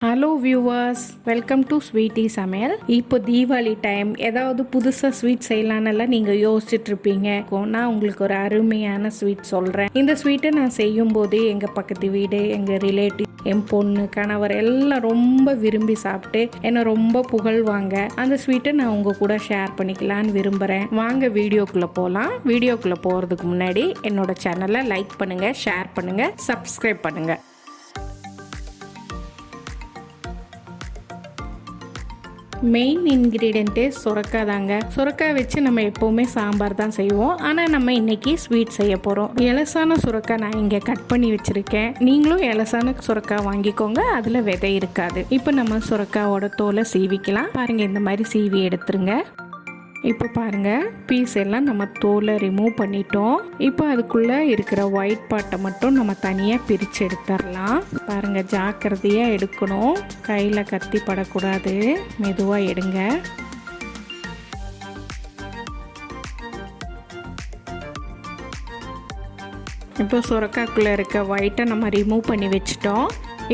Hello viewers, welcome to Sweety சமையல். இப்போ Deepavali time, ஏதாவது புதுசாக ஸ்வீட் செய்யலான்னெல்லாம் நீங்கள் யோசிச்சுட்டு இருப்பீங்க. நான் உங்களுக்கு ஒரு அருமையான ஸ்வீட் சொல்கிறேன். இந்த ஸ்வீட்டை நான் செய்யும் போது எங்கள் பக்கத்து வீடு, எங்கள் ரிலேட்டிவ், என் பொண்ணு, கணவர் எல்லாம் ரொம்ப விரும்பி சாப்பிட்டு என்னை ரொம்ப புகழ்வாங்க. அந்த ஸ்வீட்டை நான் உங்கள் கூட ஷேர் பண்ணிக்கலான்னு விரும்புகிறேன். வாங்க வீடியோக்குள்ளே போகலாம். வீடியோக்குள்ளே போகிறதுக்கு முன்னாடி என்னோட சேனலை லைக் பண்ணுங்கள், ஷேர் பண்ணுங்கள், சப்ஸ்கிரைப் பண்ணுங்கள். மெயின் இன்க்ரீடியண்ட்டே சுரக்காய் தாங்க. சுரக்காய் வச்சு நம்ம எப்போவுமே சாம்பார் தான் செய்வோம். ஆனால் நம்ம இன்னைக்கு ஸ்வீட் செய்ய போகிறோம். எலசான சுரக்காய் நான் இங்கே கட் பண்ணி வச்சுருக்கேன். நீங்களும் எலசான சுரக்காய் வாங்கிக்கோங்க, அதில் விதை இருக்காது. இப்போ நம்ம சுரக்காயோட தோலை சீவிக்கலாம். பாருங்கள், இந்த மாதிரி சீவி எடுத்துருங்க. இப்போ பாருங்கள், பீஸ் எல்லாம் நம்ம தோலை ரிமூவ் பண்ணிட்டோம். இப்போ அதுக்குள்ளே இருக்கிற ஒயிட் பார்ட்டை மட்டும் நம்ம தனியாக பிரித்து எடுத்துடலாம். பாருங்கள், ஜாக்கிரதையாக எடுக்கணும், கையில் கத்தி படக்கூடாது, மெதுவாக எடுங்க. இப்போ சுரக்காக்குள்ளே இருக்க ஒயிட்டை நம்ம ரிமூவ் பண்ணி வச்சிட்டோம்.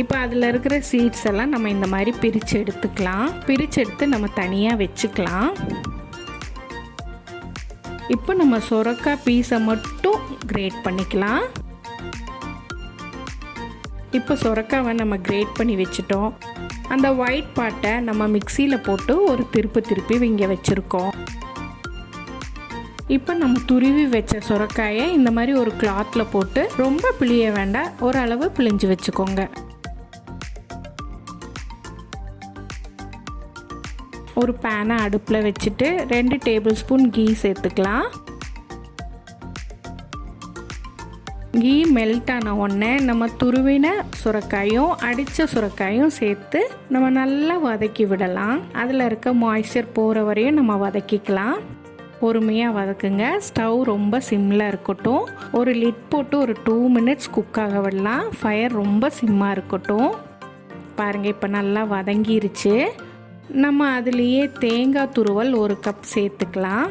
இப்போ அதில் இருக்கிற சீட்ஸ் எல்லாம் நம்ம இந்த மாதிரி பிரித்து எடுத்துக்கலாம். பிரித்து எடுத்து நம்ம தனியாக வச்சுக்கலாம். இப்போ நம்ம சுரக்காய் பீஸை மட்டும் கிரேட் பண்ணிக்கலாம். இப்போ சுரக்காவை நம்ம கிரேட் பண்ணி வச்சுட்டோம். அந்த ஒயிட் பார்ட்டை நம்ம மிக்சியில் போட்டு ஒரு திருப்பி இங்கே வச்சுருக்கோம். இப்போ நம்ம துருவி வச்ச சுரக்காயை இந்த மாதிரி ஒரு கிளாத்தில் போட்டு ரொம்ப பிழிய வேண்டாம், ஓரளவு பிழிஞ்சு வச்சுக்கோங்க. ஒரு பேனை அடுப்பில் வச்சுட்டு 2 டேபிள் ஸ்பூன் கீ சேர்த்துக்கலாம். கீ மெல்ட் ஆன உடனே நம்ம துருவின சுரக்காயும் அடித்த சுரக்காயும் சேர்த்து நம்ம நல்லா வதக்கி விடலாம். அதில் இருக்க மாய்ஸ்சர் போகிற வரையும் நம்ம வதக்கிக்கலாம். பொறுமையாக வதக்குங்க. ஸ்டவ் ரொம்ப சிம்மில் இருக்கட்டும். ஒரு லிட் போட்டு ஒரு 2 மினிட்ஸ் குக் ஆக விடலாம். ஃபயர் ரொம்ப சிம்மாக இருக்கட்டும். பாருங்கள், இப்போ நல்லா வதங்கிருச்சு. நம்ம அதுலேயே தேங்காய் துருவல் 1 கப் சேர்த்துக்கலாம்.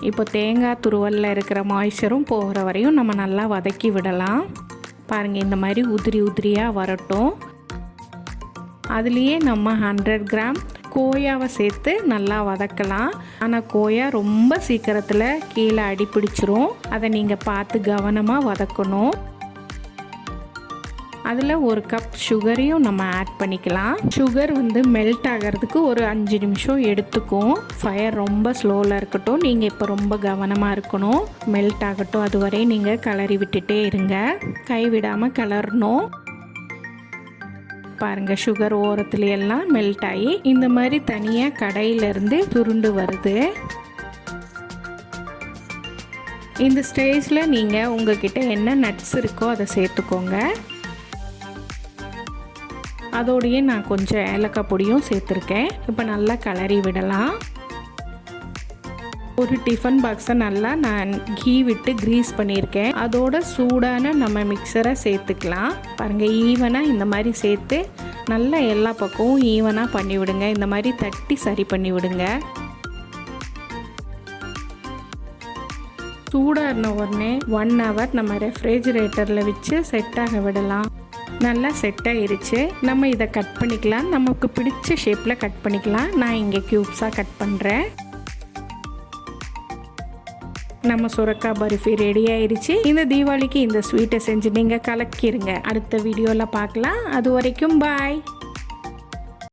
இப்போ தேங்காய் துருவலில் இருக்கிற மாய்ஸ்சரும் போகிற வரையும் நம்ம நல்லா வதக்கி விடலாம். பாருங்கள், இந்த மாதிரி உதிரியாக வரட்டும். அதுலேயே நம்ம 100 கிராம் கோயாவை சேர்த்து நல்லா வதக்கலாம். ஆனால் கோயா ரொம்ப சீக்கிரத்தில் கீழே அடி பிடிச்சிரும். அதை நீங்கள் பார்த்து கவனமாக வதக்கணும். அதில் 1 கப் சுகரையும் நம்ம ஆட் பண்ணிக்கலாம். சுகர் மெல்ட் ஆகிறதுக்கு ஒரு 5 நிமிஷம் எடுத்துக்கும். ஃபயர் ரொம்ப ஸ்லோவில் இருக்கட்டும். நீங்கள் இப்போ ரொம்ப கவனமாக இருக்கணும். மெல்ட் ஆகட்டும், அதுவரை நீங்கள் கிளறி விட்டுட்டே இருங்க. கைவிடாமல் கிளறணும். பாருங்கள், சுகர் ஓரத்துல எல்லாம் மெல்ட் ஆகி இந்த மாதிரி தனியாக கடையிலேருந்து சுருண்டு வருது. இந்த ஸ்டேஜில் நீங்கள் உங்ககிட்ட என்ன நட்ஸ் இருக்கோ அதை சேர்த்துக்கோங்க. அதோடையே நான் கொஞ்சம் ஏலக்காய் பொடியும் சேர்த்துருக்கேன். இப்போ நல்லா கிளறி விடலாம். ஒரு டிஃபன் பாக்ஸை நல்லா நான் கீ விட்டு கிரீஸ் பண்ணியிருக்கேன். அதோட சூடான நம்ம மிக்சரை சேர்த்துக்கலாம். பாருங்கள், ஈவனாக இந்த மாதிரி சேர்த்து நல்லா எல்லா பக்கமும் ஈவனாக பண்ணி விடுங்க. இந்த மாதிரி தட்டி சரி பண்ணி விடுங்க. சூடான உடனே 1 ஹவர் நம்ம ரெஃப்ரிஜிரேட்டரில் வச்சு செட் ஆக விடலாம். நல்லா செட் ஆயிருச்சு. நம்ம இதை கட் பண்ணிக்கலாம். நமக்கு பிடிச்ச ஷேப்பில் கட் பண்ணிக்கலாம். நான் இங்கே க்யூப்ஸாக கட் பண்ணுறேன். நம்ம சுரக்காய் பர்ஃபி ரெடி ஆயிடுச்சு. இந்த தீபாவளிக்கு இந்த ஸ்வீட்டை செஞ்சு நீங்கள் கலக்கிருங்க. அடுத்த வீடியோவில் பார்க்கலாம். அது வரைக்கும் பாய்.